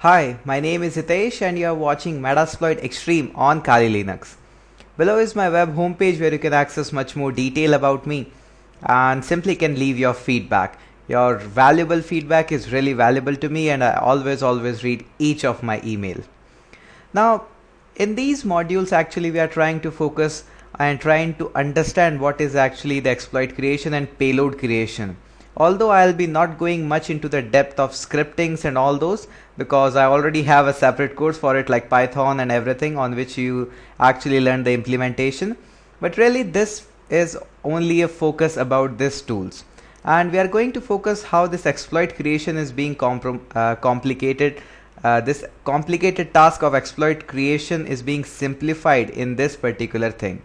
Hi, my name is Hitesh and you are watching Metasploit Extreme on Kali Linux. Below is my web homepage where you can access much more detail about me and simply can leave your feedback. Your valuable feedback is really valuable to me and I always read each of my email. Now, in these modules actually we are trying to focus and trying to understand what is actually the exploit creation and payload creation. Although I'll be not going much into the depth of scriptings and all those because I already have a separate course for it like Python and everything on which you actually learn the implementation. But really this is only a focus about these tools. And we are going to focus how this exploit creation is being complicated. This complicated task of exploit creation is being simplified in this particular thing.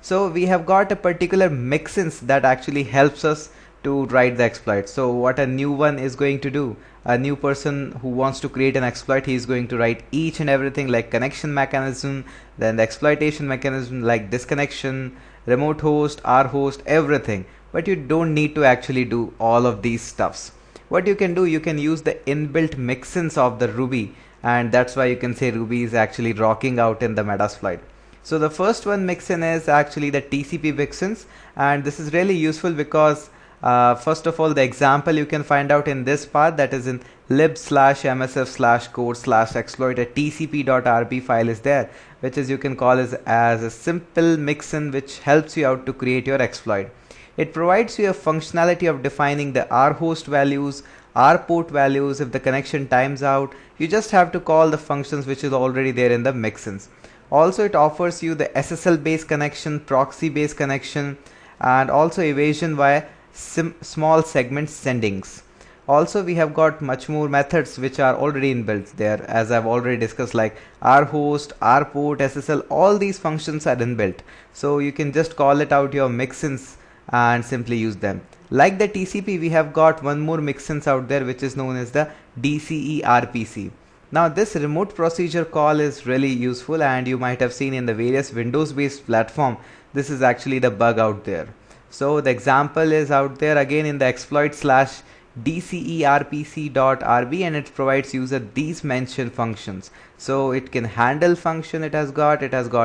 So we have got a particular mixins that actually helps us to write the exploit. So what a new one is going to do, a new person who wants to create an exploit, he is going to write each and everything like connection mechanism, then the exploitation mechanism like disconnection, remote host, rhost, everything. But you don't need to actually do all of these stuffs. What you can do, you can use the inbuilt mixins of the Ruby, and that's why you can say Ruby is actually rocking out in the Metasploit. So the first one mixin is actually the TCP mixins, and this is really useful because first of all, the example you can find out in this path, that is in lib/msf/code/exploit, a tcp.rb file is there, which is you can call as a simple mixin which helps you out to create your exploit. It provides you a functionality of defining the rhost values, rport values. If the connection times out, you just have to call the functions which is already there in the mixins. Also, it offers you the SSL based connection, proxy based connection, and also evasion via small segment sendings. Also, we have got much more methods which are already inbuilt there, as I've already discussed, like rhost, rport, SSL. All these functions are inbuilt, so you can just call it out your mixins and simply use them. Like the TCP, we have got one more mixins out there which is known as the DCE-RPC. Now this remote procedure call is really useful, and you might have seen in the various Windows based platform this is actually the bug out there. So the example is out there again in the exploit/dcerpc.rb, and it provides user these mentioned functions. So it can handle function, it has got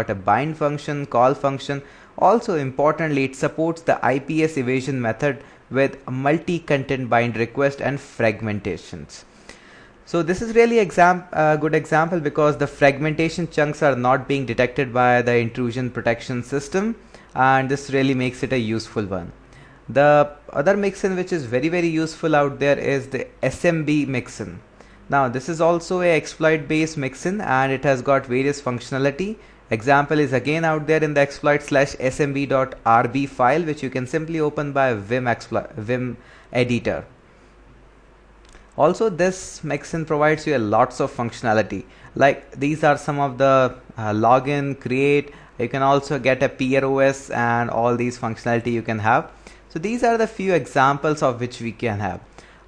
a bind function, call function. Also importantly, it supports the IPS evasion method with multi-content bind request and fragmentations. So this is really a good example because the fragmentation chunks are not being detected by the intrusion protection system, and this really makes it a useful one. The other mixin which is very useful out there is the SMB mixin. Now this is also a exploit based mixin, and it has got various functionality. Example is again out there in the exploit/smb.rb file, which you can simply open by Vim editor. Also, this mixin provides you a lots of functionality, like these are some of the login, create. You can also get a PROS and all these functionality you can have. So these are the few examples of which we can have.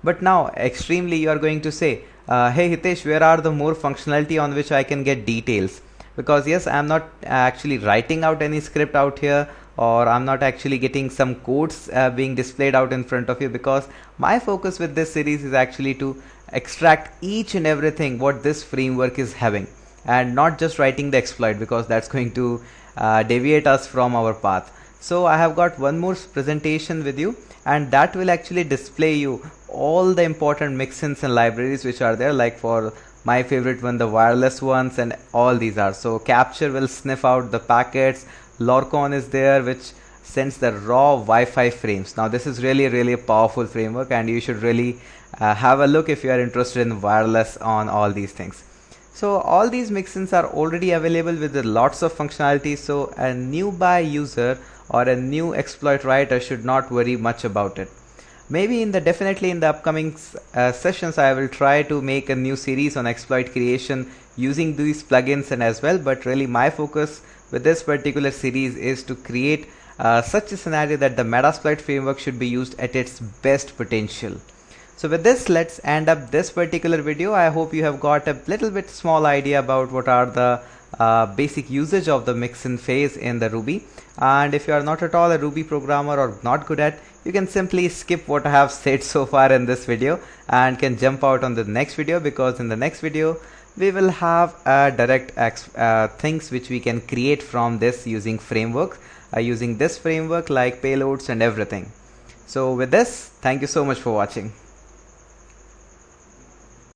But now extremely you are going to say, hey Hitesh, where are the more functionality on which I can get details? Because yes, I am not actually writing out any script out here, or I'm not actually getting some codes being displayed out in front of you, because my focus with this series is actually to extract each and everything what this framework is having, and not just writing the exploit, because that's going to deviate us from our path. So I have got one more presentation with you, and that will actually display you all the important mixins and libraries which are there, like for my favorite one, the wireless ones, and all these are. So capture will sniff out the packets. Lorcon is there, which sends the raw Wi-Fi frames. Now this is really a powerful framework, and you should really have a look if you are interested in wireless on all these things. So all these mixins are already available with lots of functionality, so a newbie user or a new exploit writer should not worry much about it. Maybe definitely in the upcoming sessions I will try to make a new series on exploit creation using these plugins and as well, but really my focus with this particular series is to create such a scenario that the Metasploit framework should be used at its best potential. So with this, let's end up this particular video. I hope you have got a little bit small idea about what are the basic usage of the mixin phase in the Ruby. And if you are not at all a Ruby programmer or not good at, you can simply skip what I have said so far in this video and can jump out on the next video, because in the next video we will have direct things which we can create from this using frameworks, using this framework like payloads and everything. So with this, thank you so much for watching.